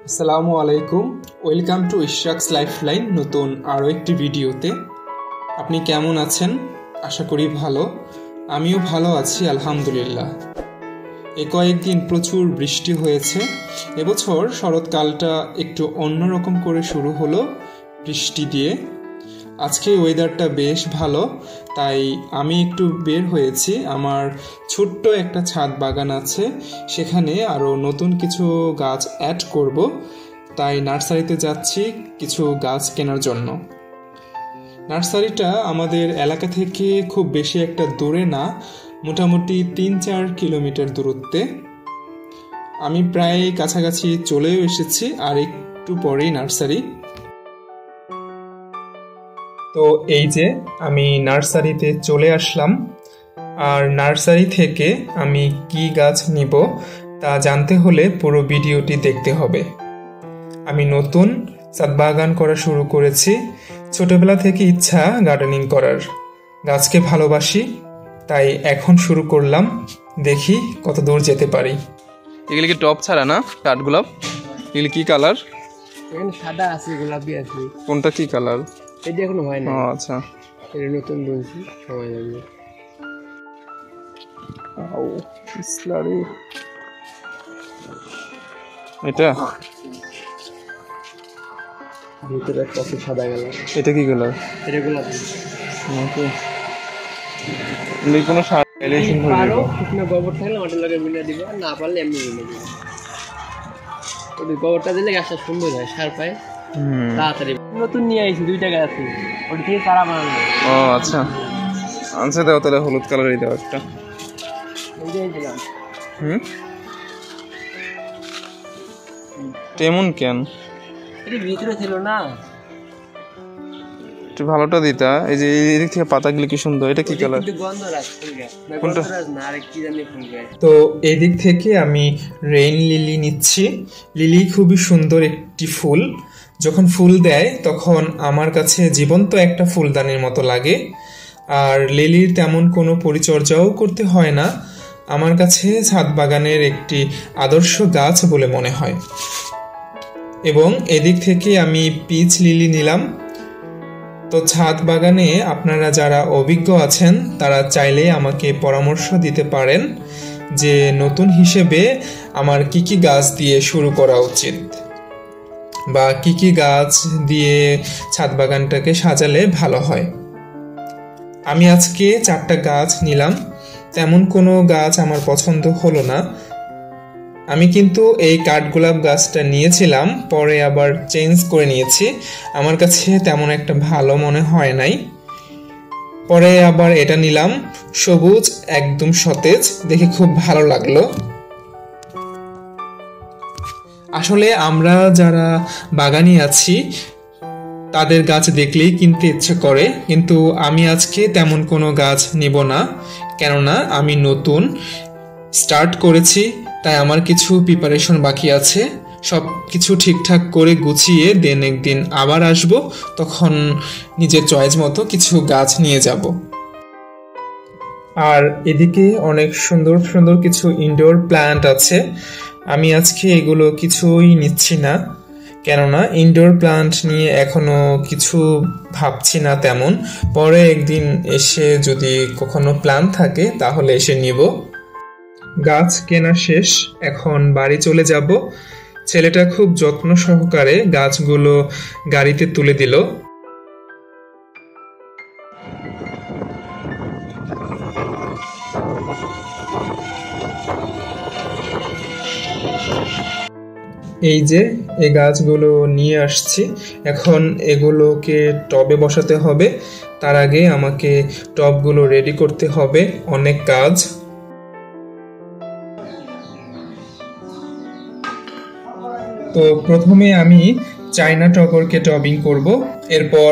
আসসালামু আলাইকুম, welcome to Ishrak's lifeline. নতুন আরও একটি ভিডিওতে আপনি কেমন আছেন? আশা করি ভালো। আমিও ভালো আছি আলহামদুলিল্লাহ। কয়েকদিন প্রচুর বৃষ্টি হয়েছে। এবছর শরৎকালটা একটু অন্যরকম করে শুরু হলো বৃষ্টি দিয়ে। আজকে ওয়েদারটা বেশ ভালো, তাই আমি একটু বের হয়েছি। আমার ছোট্ট একটা ছাদ বাগান আছে, সেখানে আরও নতুন কিছু গাছ অ্যাড করব, তাই নার্সারিতে যাচ্ছি কিছু গাছ কেনার জন্য। নার্সারিটা আমাদের এলাকা থেকে খুব বেশি একটা দূরে না, মোটামুটি 3-4 কিলোমিটার দূরত্বে। আমি প্রায় কাছাকাছি চলেও এসেছি, আর একটু পরেই নার্সারি। তো এই যে আমি নার্সারিতে চলে আসলাম, আর নার্সারি থেকে আমি কি গাছ নিব তা জানতে হলে পুরো ভিডিওটি দেখতে হবে। আমি নতুন ছাদ বাগান করা শুরু করেছি। ছোটবেলা থেকে ইচ্ছা গার্ডেনিং করার, গাছকে ভালোবাসি, তাই এখন শুরু করলাম। দেখি কত দূর যেতে পারি। এগুলি কি টপ ছাড়া না কাঠগোলাপ? এগুলি কি কালার? এখানে সাদা আছে, গোলাপি আছে। কোনটা কি কালার? এটা এখনো হয় না। আচ্ছা, এটা নতুন বলছি, সময় লাগবে। এটা ভিতরে কত সাদা গেল। এটা কি কালার? এটা গোলাপি। ওকে, কোনো সার এলিয়েশন হয়ে পারো যাবে। শুকনো গোবর থাকলে মাটির লাগে মিলে দিবে, আর না পারলে এমনি মিলে দিবে। ওই গোবরটা দিলে গাছটা সুন্দর হয়, সার পায় তাড়াতাড়ি। নতুন নিয়ে আইছি, 2 টাকা আছে, ওটা থেকে চারা বানানো। ও আচ্ছা, আনসার দাও তাহলে, হলুদ কালারই দাও একটা। ওইটাই দিলাম। তেমন কেন? এটা ভিতরে ছিল না, একটু ভালোটা দিতা। এই যে এই দিক থেকে পাতাগুলো কি সুন্দর। এটা কি কালার? কিন্তু গন্ধ রাখ ফুল গাছ না, কোনটা? গন্ধ রাখ না, আর কি জানি ফুল গাছ। তো এই দিক থেকে আমি রেইন লিলি নিচ্ছি। লিলি খুবই সুন্দর একটি ফুল। যখন ফুল দেয় তখন আমার কাছে জীবন্ত একটা ফুলদানির মতো লাগে। আর লিলির তেমন কোনো পরিচর্যাও করতে হয় না। আমার কাছে ছাদ বাগানের একটি আদর্শ গাছ বলে মনে হয়। এবং এদিক থেকে আমি পিচ লিলি নিলাম। তো ছাদ বাগানে আপনারা যারা অভিজ্ঞ আছেন তারা চাইলে আমাকে পরামর্শ দিতে পারেন যে নতুন হিসেবে আমার কি কি গাছ দিয়ে শুরু করা উচিত, বা কি কি গাছ দিয়ে ছাদ বাগানটাকে সাজালে ভালো হয়। আমি আজকে 4টা গাছ নিলাম। তেমন কোনো গাছ আমার পছন্দ হলো না। আমি কিন্তু এই কাঠগোলাপ গাছটা নিয়েছিলাম, পরে আবার চেঞ্জ করে নিয়েছি। আমার কাছে তেমন একটা ভালো মনে হয় নাই। পরে আবার এটা নিলাম, সবুজ, একদম সতেজ, দেখে খুব ভালো লাগলো। আসলে আমরা যারা বাগানি আছি তাদের গাছ দেখলেই কিনতে ইচ্ছে করে, কিন্তু আমি আজকে তেমন কোনো গাছ নিব না, কেননা আমি নতুন স্টার্ট করেছি, তাই আমার কিছু প্রিপারেশন বাকি আছে। সব কিছু ঠিকঠাক করে গুছিয়ে দেন একদিন আবার আসব, তখন নিজের চয়েস মতো কিছু গাছ নিয়ে যাব। আর এদিকে অনেক সুন্দর সুন্দর কিছু ইনডোর প্ল্যান্ট আছে। আমি আজকে এগুলো কিছুই নিচ্ছি না, কেননা ইনডোর প্ল্যান্ট নিয়ে এখনো কিছু ভাবছি না তেমন। পরে একদিন এসে যদি কখনো প্ল্যান থাকে তাহলে এসে নিব। গাছ কেনা শেষ, এখন বাড়ি চলে যাব। ছেলেটা খুব যত্ন সহকারে গাছগুলো গাড়িতে তুলে দিল। এই যে এই গাছগুলো নিয়ে আসছি, এখন এগুলোকে টবে বসাতে হবে। তার আগে আমাকে টবগুলো রেডি করতে হবে, অনেক কাজ। তো প্রথমে আমি চায়না টগরকে টবিং করব, এরপর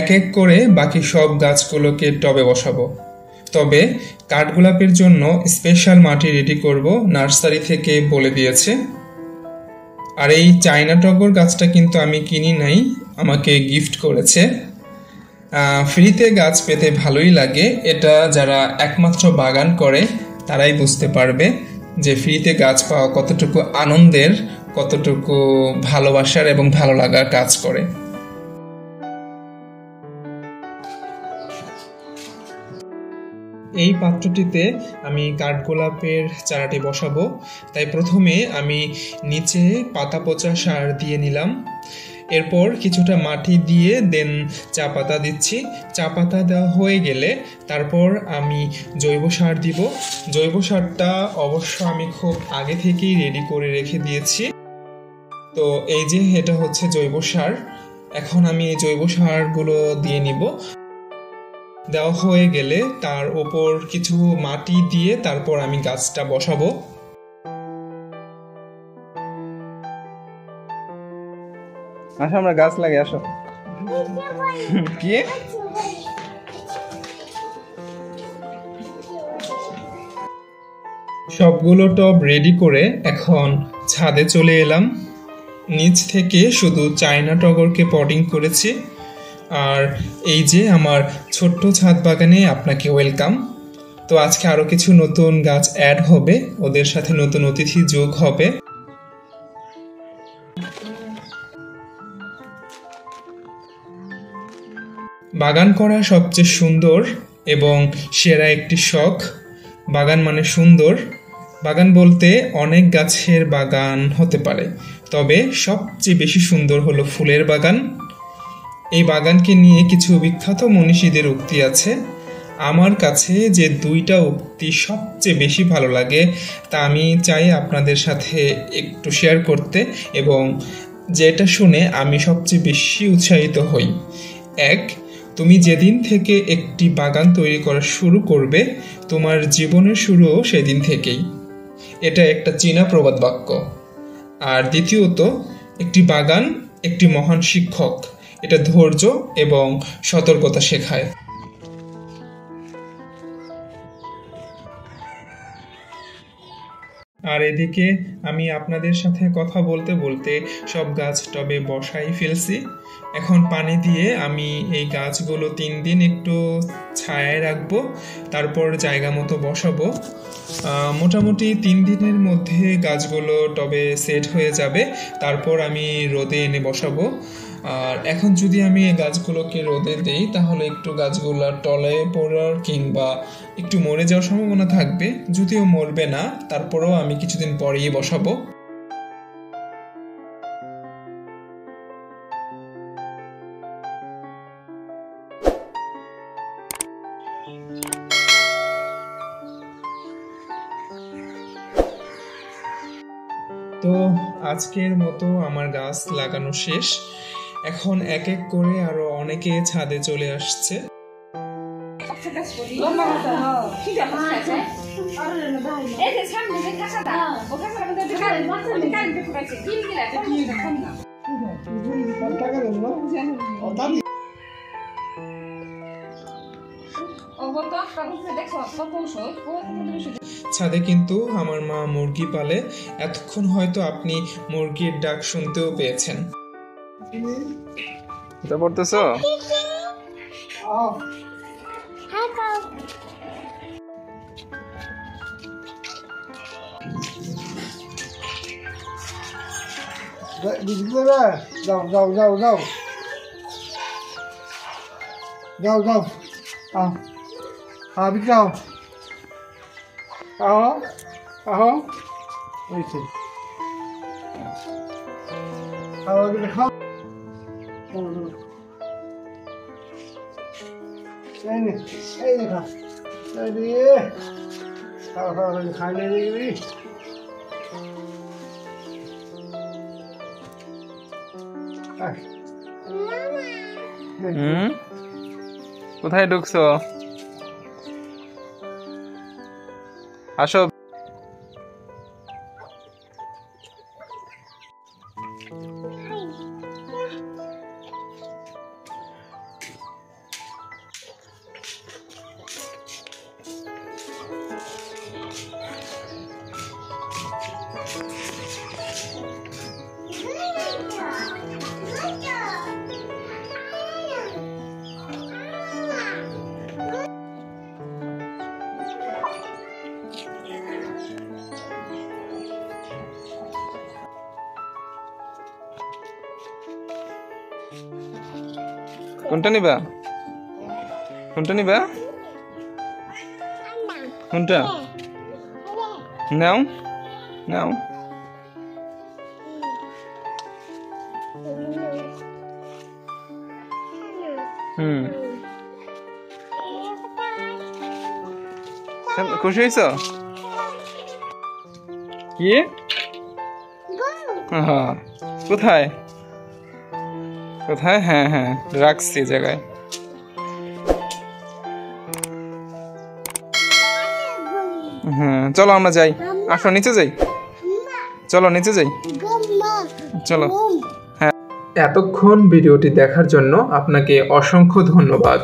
এক এক করে বাকি সব গাছগুলোকে টবে বসাবো। তবে কাঠগোলাপের জন্য স্পেশাল মাটি রেডি করব, নার্সারি থেকে বলে দিয়েছে। আর এই চায়না টগর গাছটা কিন্তু আমি কিনি নাই, আমাকে গিফট করেছে। ফ্রিতে গাছ পেতে ভালোই লাগে। এটা যারা একমাত্র বাগান করে তারাই বুঝতে পারবে যে ফ্রিতে গাছ পাওয়া কতটুকু আনন্দের কতটুকু ভালোবাসার এবং ভালো লাগার কাজ করে। এই পাত্রটিতে আমি কাঠগোলাপের চারাটি বসাবো, তাই প্রথমে আমি নিচে পাতা পচা সার দিয়ে নিলাম। এরপর কিছুটা মাটি দিয়ে দেন চা পাতা দিচ্ছি। চা পাতা দেওয়া হয়ে গেলে তারপর আমি জৈব সার দিব। জৈব সারটা অবশ্য আমি খুব আগে থেকেই রেডি করে রেখে দিয়েছি। তো এই যে এটা হচ্ছে জৈব সার। এখন আমি এই জৈব সারগুলো দিয়ে নিব। দেওয়া হয়ে গেলে তার উপর কিছু মাটি দিয়ে তারপর আমি গাছটা বসাবো। আসো আমরা গাছ লাগে, আসো। কি সবগুলো টব রেডি করে এখন ছাদে চলে এলাম। নিচ থেকে শুধু চায়না টগরকে পটিং করেছি। আর এই যে আমার ছোট্ট ছাদ বাগানে আপনাকে ওয়েলকাম। তো আজকে আরো কিছু নতুন গাছ অ্যাড হবে, ওদের সাথে নতুন অতিথি যোগ হবে। বাগান করা সবচেয়ে সুন্দর এবং সেরা একটি শখ। বাগান মানে সুন্দর। বাগান বলতে অনেক গাছের বাগান হতে পারে, তবে সবচেয়ে বেশি সুন্দর হলো ফুলের বাগান। এই বাগানকে নিয়ে কিছু বিখ্যাত মনীষীদের উক্তি আছে। আমার কাছে যে দুইটা উক্তি সবচেয়ে বেশি ভালো লাগে তা আমি চাই আপনাদের সাথে একটু শেয়ার করতে, এবং যেটা শুনে আমি সবচেয়ে বেশি উৎসাহিত হই। এক, তুমি যেদিন থেকে একটি বাগান তৈরি করা শুরু করবে, তোমার জীবনের শুরুও সেদিন থেকেই। এটা একটা চীনা প্রবাদ বাক্য। আর দ্বিতীয়ত, একটি বাগান একটি মহান শিক্ষক। এটা ধৈর্য এবং সতর্কতা শেখায়। আর এদিকে আমি আপনাদের সাথে কথা বলতে বলতে সব গাছ টবে বসাই ফেলছি। এখন পানি দিয়ে আমি এই গাছগুলো 3 দিন একটু ছায়ায় রাখবো, তারপর জায়গা মতো বসাবো। মোটামুটি 3 দিনের মধ্যে গাছগুলো টবে সেট হয়ে যাবে। তারপর আমি রোদে এনে বসাবো। আর এখন যদি আমি এই গাছগুলোকে রোদে দেই তাহলে একটু গাছগুলো টলে পড়ার কিংবা একটু মরে যাওয়ার সম্ভাবনা থাকবে। যদিও মরবে না, তারপরেও আমি কিছুদিন পরেই বসাবো। তো আজকের মতো আমার গাছ লাগানো শেষ। এখন এক এক করে আরো অনেকে ছাদে চলে আসছে। ছাদে কিন্তু আমার মা মুরগি পালে। এতক্ষণ হয়তো আপনি মুরগির ডাক শুনতেও পেয়েছেন। এটা পড়তেছো? যাও যাও যাও যাও যাও যাও বিক্রাও আহ আহ হয়েছে খাওয়া খাও এই দেখা খাওয়া খাওয়া খাইলে দেখবি কোথায় ঢুকছো? আসো। কোনটা নিবা? কোনটা নিবা? কোনটা? নাও নাও। খুশি হয়েছ? কি? কোথায় কোথায়? হ্যাঁ হ্যাঁ, রাখছি জায়গায়। হ্যাঁ চলো আমরা যাই, আসো নিচে যাই, চলো নিচে যাই, চলো। এতক্ষণ ভিডিওটি দেখার জন্য আপনাকে অসংখ্য ধন্যবাদ।